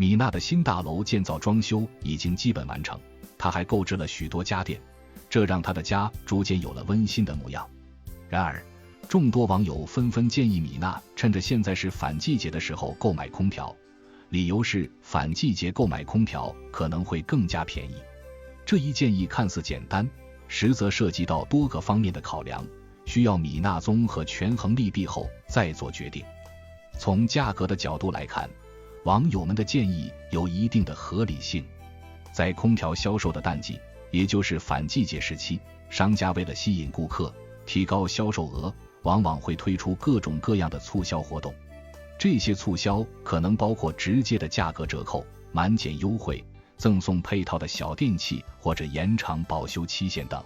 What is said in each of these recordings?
米娜的新大楼建造装修已经基本完成，她还购置了许多家电，这让她的家逐渐有了温馨的模样。然而，众多网友纷纷建议米娜趁着现在是反季节的时候购买空调，理由是反季节购买空调可能会更加便宜。这一建议看似简单，实则涉及到多个方面的考量，需要米娜综合权衡利弊后再做决定。从价格的角度来看，网友们的建议有一定的合理性。在空调销售的淡季，也就是反季节时期，商家为了吸引顾客，提高销售额，往往会推出各种各样的促销活动。这些促销可能包括直接的价格折扣、满减优惠、赠送配套的小电器或者延长保修期限等。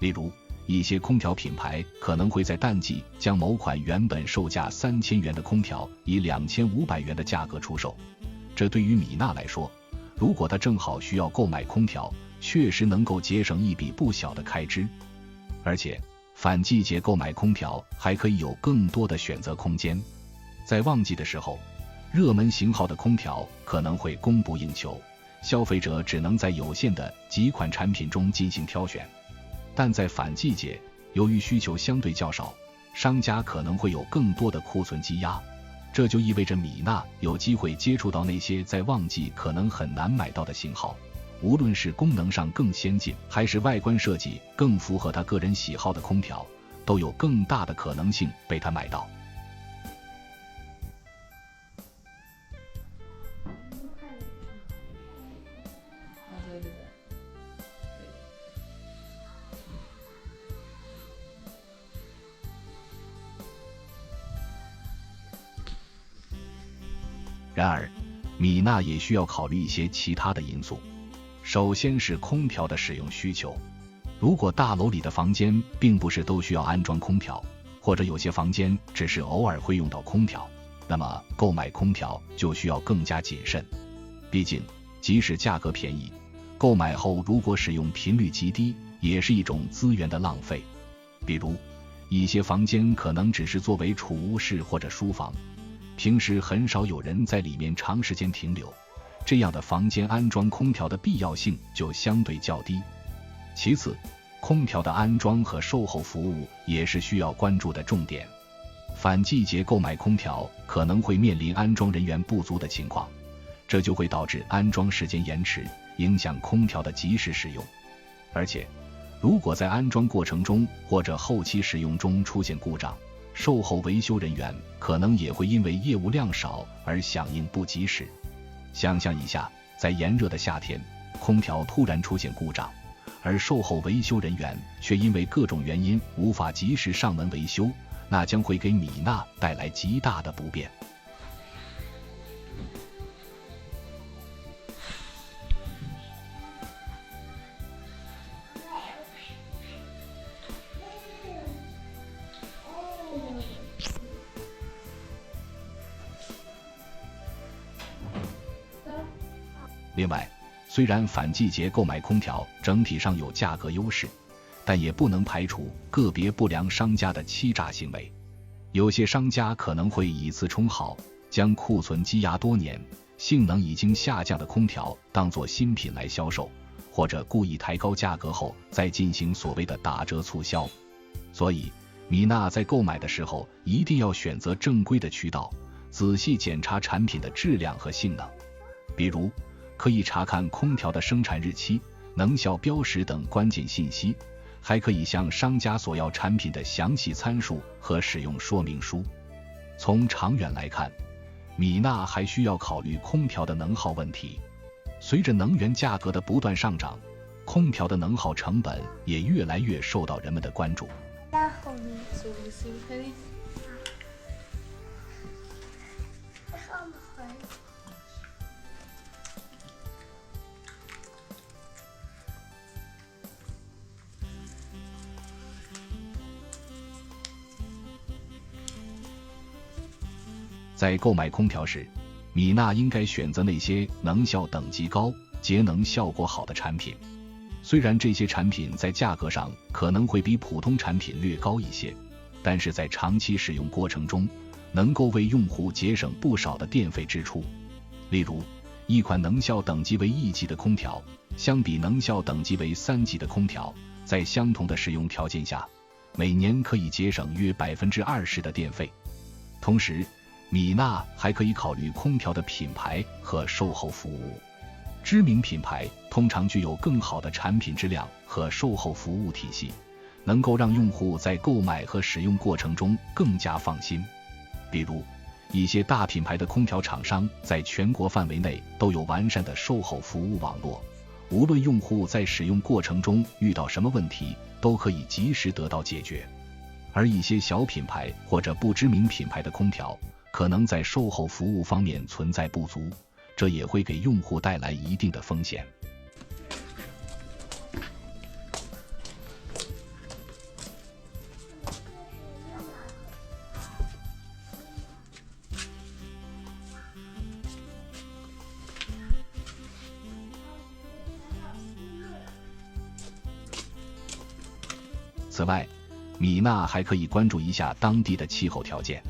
例如，一些空调品牌可能会在淡季将某款原本售价3000元的空调以2500元的价格出售。这对于米娜来说，如果她正好需要购买空调，确实能够节省一笔不小的开支。而且，反季节购买空调还可以有更多的选择空间。在旺季的时候，热门型号的空调可能会供不应求，消费者只能在有限的几款产品中进行挑选。但在反季节，由于需求相对较少，商家可能会有更多的库存积压，这就意味着米娜有机会接触到那些在旺季可能很难买到的型号，无论是功能上更先进，还是外观设计更符合她个人喜好的空调，都有更大的可能性被她买到。然而，米娜也需要考虑一些其他的因素。首先是空调的使用需求。如果大楼里的房间并不是都需要安装空调，或者有些房间只是偶尔会用到空调，那么购买空调就需要更加谨慎。毕竟，即使价格便宜，购买后如果使用频率极低，也是一种资源的浪费。比如，一些房间可能只是作为储物室或者书房，平时很少有人在里面长时间停留，这样的房间安装空调的必要性就相对较低。其次，空调的安装和售后服务也是需要关注的重点。反季节购买空调可能会面临安装人员不足的情况，这就会导致安装时间延迟，影响空调的及时使用。而且，如果在安装过程中或者后期使用中出现故障，售后维修人员可能也会因为业务量少而响应不及时。想象一下，在炎热的夏天，空调突然出现故障，而售后维修人员却因为各种原因无法及时上门维修，那将会给米娜带来极大的不便。另外，虽然反季节购买空调整体上有价格优势，但也不能排除个别不良商家的欺诈行为。有些商家可能会以次充好，将库存积压多年、性能已经下降的空调当作新品来销售，或者故意抬高价格后再进行所谓的打折促销。所以，米娜在购买的时候一定要选择正规的渠道，仔细检查产品的质量和性能。比如，可以查看空调的生产日期、能效标识等关键信息，还可以向商家索要产品的详细参数和使用说明书。从长远来看，米娜还需要考虑空调的能耗问题。随着能源价格的不断上涨，空调的能耗成本也越来越受到人们的关注。在购买空调时，米娜应该选择那些能效等级高、节能效果好的产品。虽然这些产品在价格上可能会比普通产品略高一些，但是在长期使用过程中，能够为用户节省不少的电费支出。例如，一款能效等级为1级的空调，相比能效等级为3级的空调，在相同的使用条件下，每年可以节省约 20% 的电费。同时，米娜还可以考虑空调的品牌和售后服务。知名品牌通常具有更好的产品质量和售后服务体系，能够让用户在购买和使用过程中更加放心。比如，一些大品牌的空调厂商在全国范围内都有完善的售后服务网络，无论用户在使用过程中遇到什么问题，都可以及时得到解决。而一些小品牌或者不知名品牌的空调，可能在售后服务方面存在不足，这也会给用户带来一定的风险。此外，米娜还可以关注一下当地的气候条件。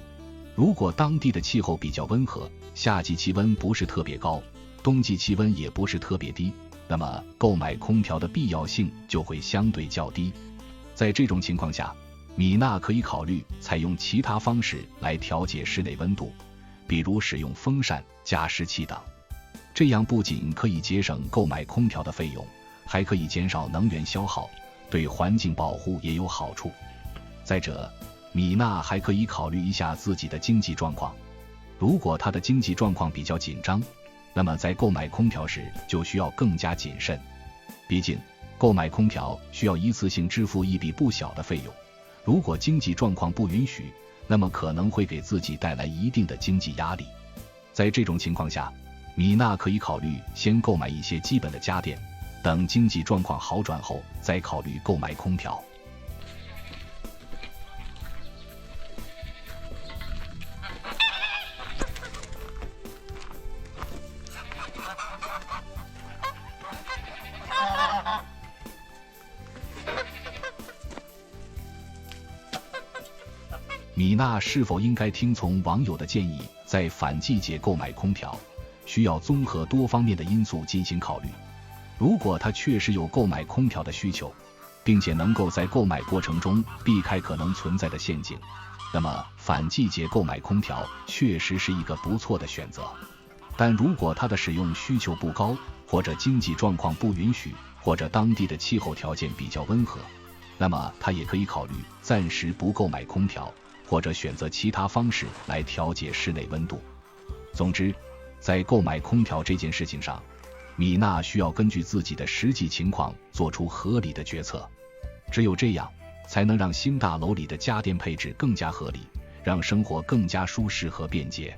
如果当地的气候比较温和，夏季气温不是特别高，冬季气温也不是特别低，那么购买空调的必要性就会相对较低。在这种情况下，米娜可以考虑采用其他方式来调节室内温度，比如使用风扇、加湿器等。这样不仅可以节省购买空调的费用，还可以减少能源消耗，对环境保护也有好处。再者，米娜还可以考虑一下自己的经济状况。如果她的经济状况比较紧张，那么在购买空调时就需要更加谨慎。毕竟，购买空调需要一次性支付一笔不小的费用，如果经济状况不允许，那么可能会给自己带来一定的经济压力。在这种情况下，米娜可以考虑先购买一些基本的家电，等经济状况好转后再考虑购买空调。米娜是否应该听从网友的建议，在反季节购买空调，需要综合多方面的因素进行考虑。如果她确实有购买空调的需求，并且能够在购买过程中避开可能存在的陷阱，那么反季节购买空调确实是一个不错的选择。但如果她的使用需求不高，或者经济状况不允许，或者当地的气候条件比较温和，那么她也可以考虑暂时不购买空调，或者选择其他方式来调节室内温度。总之，在购买空调这件事情上，米娜需要根据自己的实际情况做出合理的决策。只有这样，才能让新大楼里的家电配置更加合理，让生活更加舒适和便捷。